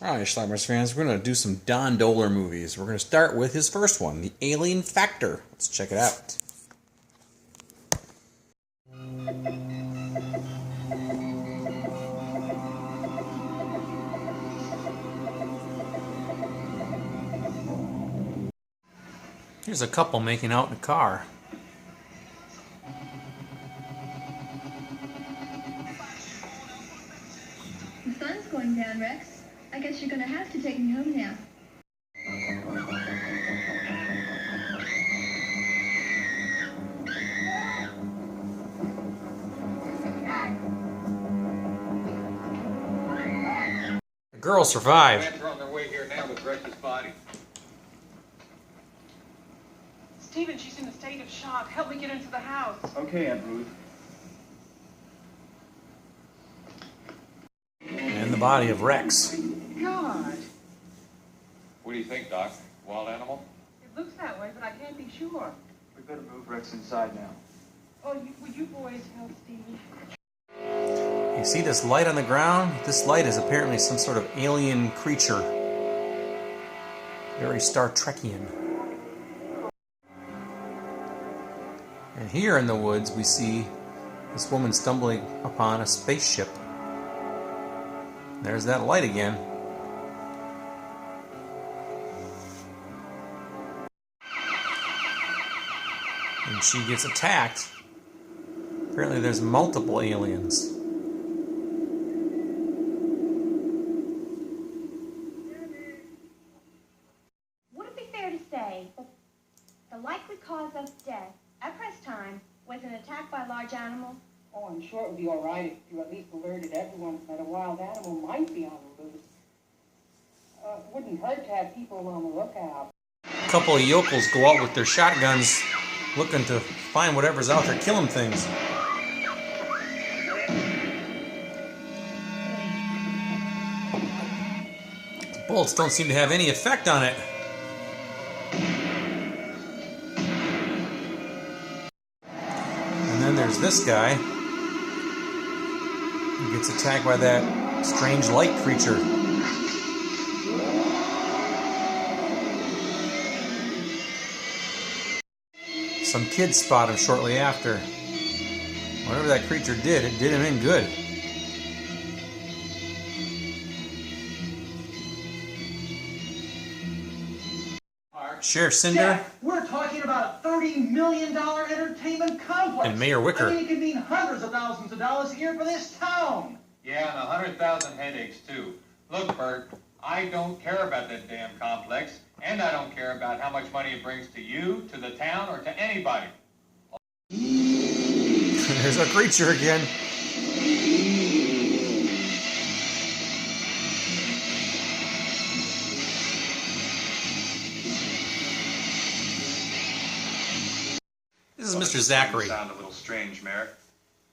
Alright, Schlockmeisters fans, we're going to do some Don Dohler movies. We're going to start with his first one, The Alien Factor. Let's check it out. Here's a couple making out in a car. The sun's going down, Rex. I guess you're gonna have to take me home now. The girl survived. They're on their way here now with Rex's body. Stephen, she's in a state of shock. Help me get into the house. Okay, Aunt Ruth. And the body of Rex. God. What do you think, Doc? Wild animal? It looks that way, but I can't be sure. We better move Rex inside now. Oh, would you boys help Stephen? You see this light on the ground? This light is apparently some sort of alien creature. Very Star Trekian. And here in the woods we see this woman stumbling upon a spaceship. There's that light again. And she gets attacked. Apparently there's multiple aliens. Would it be fair to say that the likely cause of death at press time was an attack by a large animal? Oh, I'm sure it would be all right if you at least alerted everyone that a wild animal might be on the loose. It wouldn't hurt to have people on the lookout. A couple of yokels go out with their shotguns looking to find whatever's out there killing things. The bullets don't seem to have any effect on it. And then there's this guy who gets attacked by that strange light creature. Some kids spot him shortly after. Whatever that creature did, it did him in good. Sheriff Cinder Jack, we're talking about a $30 million entertainment complex. and Mayor Wicker. I mean, it could mean hundreds of thousands of dollars a year for this town. Yeah, and 100,000 headaches, too. Look, Bert, I don't care about that damn complex, and I don't care about how much money it brings to you, to the town, or to anybody. There's a creature again. This is Mr. Zachary. Sound a little strange, Mayor.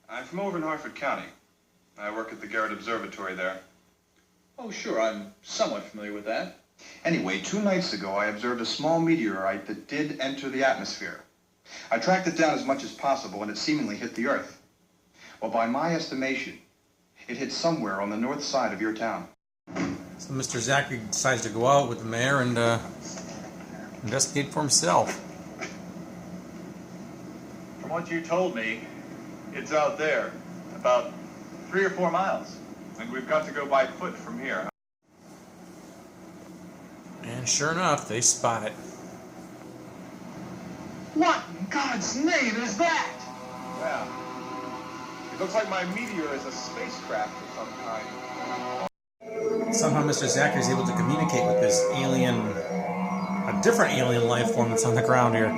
I'm from over in Harford County. I work at the Garrett Observatory there. Oh, sure. I'm somewhat familiar with that. Anyway, 2 nights ago, I observed a small meteorite that did enter the atmosphere. I tracked it down as much as possible, and it seemingly hit the Earth. Well, by my estimation, it hit somewhere on the north side of your town. So Mr. Zachary decides to go out with the mayor and investigate for himself. From what you told me, it's out there, about 3 or 4 miles. And we've got to go by foot from here. And sure enough, they spot it. What in God's name is that? Yeah. It looks like my meteor is a spacecraft of some kind. Somehow Mr. Zachary is able to communicate with this alien, a different alien life form that's on the ground here.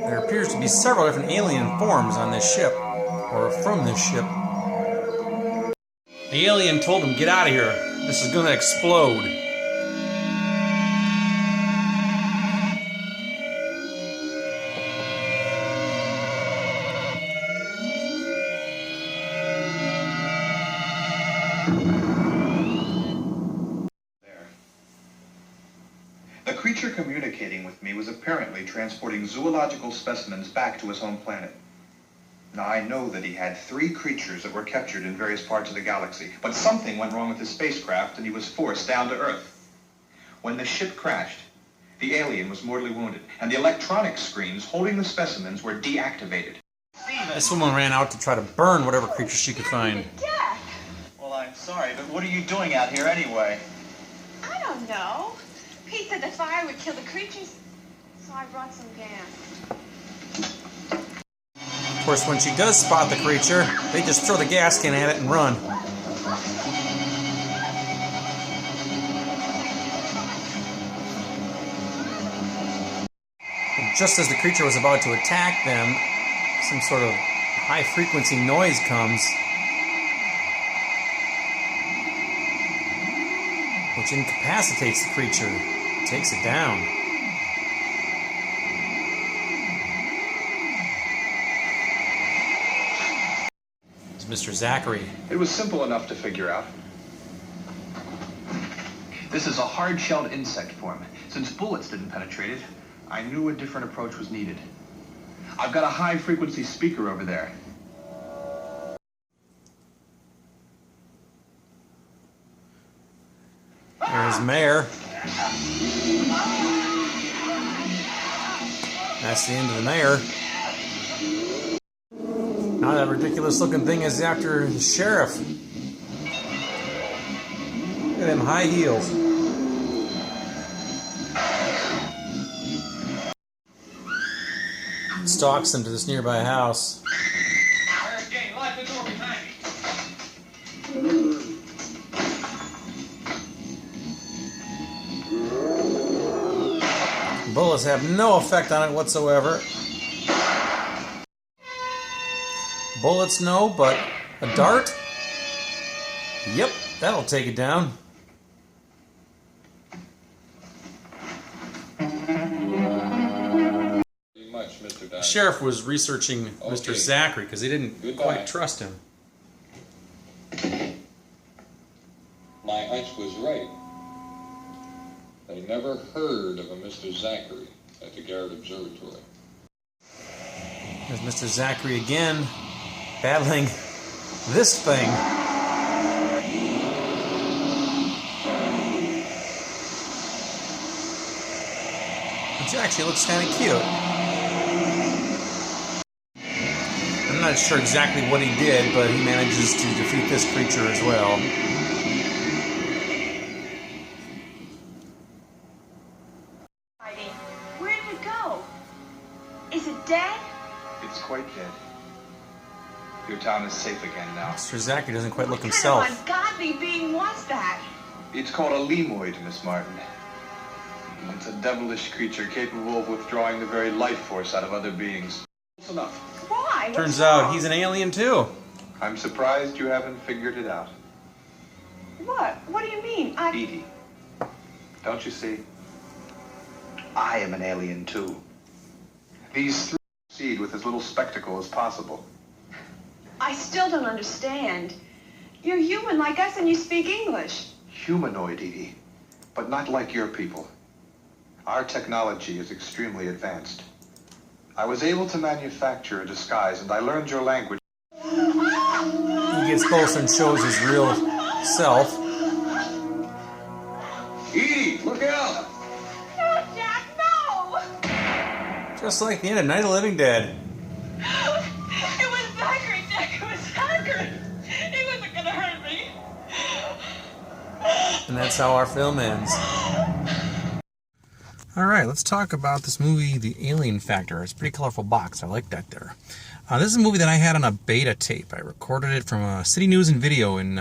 There appears to be several different alien forms on this ship, or from this ship. The alien told him, "Get out of here. This is going to explode." The creature communicating with me was apparently transporting zoological specimens back to his home planet. Now, I know that he had 3 creatures that were captured in various parts of the galaxy, but something went wrong with his spacecraft and he was forced down to Earth. When the ship crashed, the alien was mortally wounded, and the electronic screens holding the specimens were deactivated. This woman ran out to try to burn whatever creature she could find. Well, I'm sorry, but what are you doing out here anyway? I don't know. Pete said the fire would kill the creatures, so I brought some gas. Of course, when she does spot the creature, they just throw the gas can at it and run. And just as the creature was about to attack them, some sort of high-frequency noise comes, which incapacitates the creature, takes it down. It's Mr. Zachary. It was simple enough to figure out. This is a hard-shelled insect form. Since bullets didn't penetrate it, I knew a different approach was needed. I've got a high-frequency speaker over there. There's Mayor. That's the end of the Mayor. Now that ridiculous-looking thing is after the sheriff. Look at them high heels. Stalks them to this nearby house. Where's Jane? Lock the door behind me. Bullets have no effect on it whatsoever. Bullets, no, but a dart? Yep, that'll take it down. The sheriff was researching Mr. Zachary because he didn't quite trust him. My hunch was right. They never heard of a Mr. Zachary at the Garrett Observatory. There's Mr. Zachary again, battling this thing. Which actually looks kind of cute. I'm not sure exactly what he did, but he manages to defeat this creature as well. Where did it go? Is it dead? It's quite dead. Your town is safe again now. Mr. Zachary doesn't quite look What himself. kind of ungodly being was that? It's called a lemoid, Miss Martin. It's a devilish creature capable of withdrawing the very life force out of other beings. Close enough. Why? What's Turns out wrong? he's an alien too. I'm surprised you haven't figured it out. What? What do you mean? Edie, don't you see? I am an alien too. These 3 proceed with as little spectacle as possible. I still don't understand. You're human like us and you speak English. Humanoid, Edie, but not like your people. Our technology is extremely advanced. I was able to manufacture a disguise, and I learned your language. He gets closer and shows his real self. Edie, look out! No, Jack, no! Just like the end of Night of the Living Dead. It was Zachary, Jack. It was Zachary. He wasn't gonna hurt me. And that's how our film ends. Alright, let's talk about this movie, The Alien Factor. It's a pretty colorful box. I like that there. This is a movie that I had on a beta tape. I recorded it from City News and Video in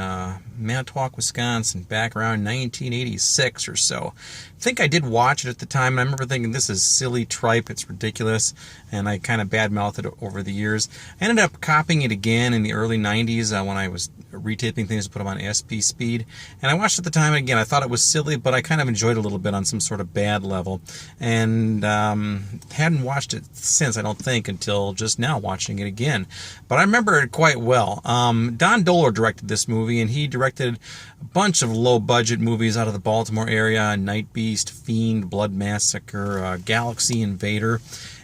Manitowoc, Wisconsin, back around 1986 or so. I think I did watch it at the time, and I remember thinking, this is silly tripe, it's ridiculous, and I kind of badmouthed it over the years. I ended up copying it again in the early 90s when I was retaping things to put them on SP speed, and I watched it at the time, and again, I thought it was silly, but I kind of enjoyed it a little bit on some sort of bad level, and hadn't watched it since, I don't think, until just now watching it again. But I remember it quite well. Don Dohler directed this movie, and he directed a bunch of low-budget movies out of the Baltimore area: Night Beast, Fiend, Blood Massacre, Galaxy Invader.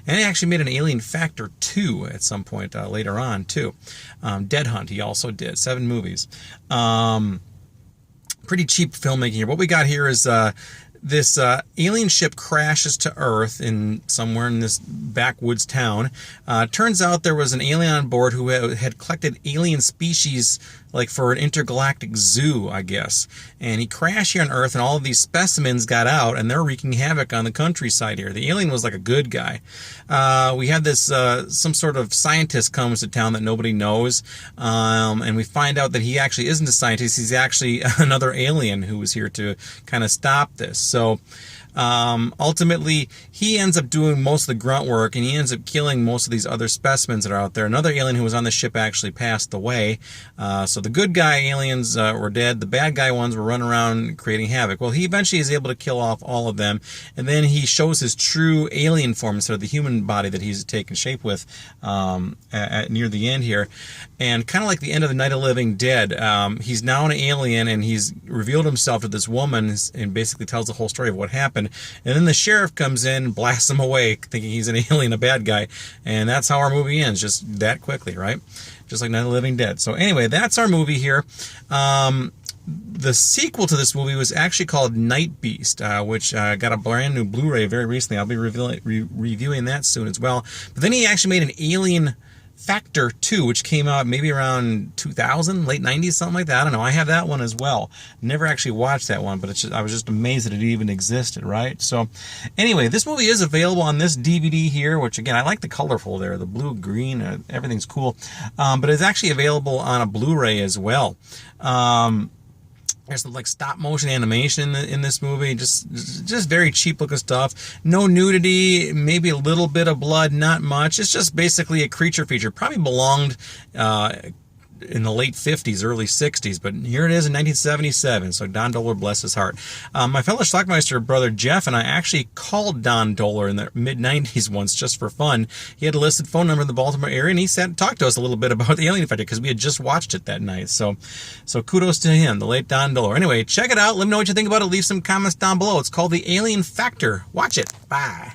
And he actually made an Alien Factor 2 at some point later on, too. Dead Hunt, he also did. 7 movies. Pretty cheap filmmaking here. What we got here is this alien ship crashes to Earth somewhere in this backwoods town. Turns out there was an alien on board who had collected alien species like for an intergalactic zoo, I guess. And he crashed here on Earth, and all of these specimens got out, and they're wreaking havoc on the countryside here. The alien was like a good guy. We had this, some sort of scientist comes to town that nobody knows, and we find out that he actually isn't a scientist. He's actually another alien who was here to kind of stop this. So ultimately, he ends up doing most of the grunt work, and he ends up killing most of these other specimens that are out there. Another alien who was on the ship actually passed away. So the good guy aliens were dead. The bad guy ones were running around creating havoc. Well, he eventually is able to kill off all of them, and then he shows his true alien form instead of the human body that he's taken shape with near the end here. And kind of like the end of the Night of the Living Dead, he's now an alien, and he's revealed himself to this woman and basically tells the whole story of what happened. And then the sheriff comes in and blasts him away, thinking he's an alien, a bad guy. And that's how our movie ends, just that quickly, right? Just like Night of the Living Dead. So anyway, that's our movie here. The sequel to this movie was actually called Night Beast, which got a brand new Blu-ray very recently. I'll be reviewing that soon as well. But then he actually made an Alien Factor 2, which came out maybe around 2000, late 90s, something like that. I don't know. I have that one as well. Never actually watched that one, but I was just amazed that it even existed, right? So anyway, this movie is available on this DVD here, which again, I like the colorful there, the blue, green, everything's cool. But it's actually available on a Blu-ray as well. There's some like stop motion animation in this movie, just very cheap looking stuff. No nudity, maybe a little bit of blood, not much. It's just basically a creature feature. Probably belonged in the late 50s, early 60s, but here it is in 1977. So Don Dohler, bless his heart. My fellow Schlockmeister brother Jeff and I actually called Don Dohler in the mid-90s once just for fun. He had a listed phone number in the Baltimore area, and he sat and talked to us a little bit about the Alien Factor because we had just watched it that night. So kudos to him, the late Don Dohler. Anyway, check it out. Let me know what you think about it. Leave some comments down below. It's called The Alien Factor. Watch it. Bye.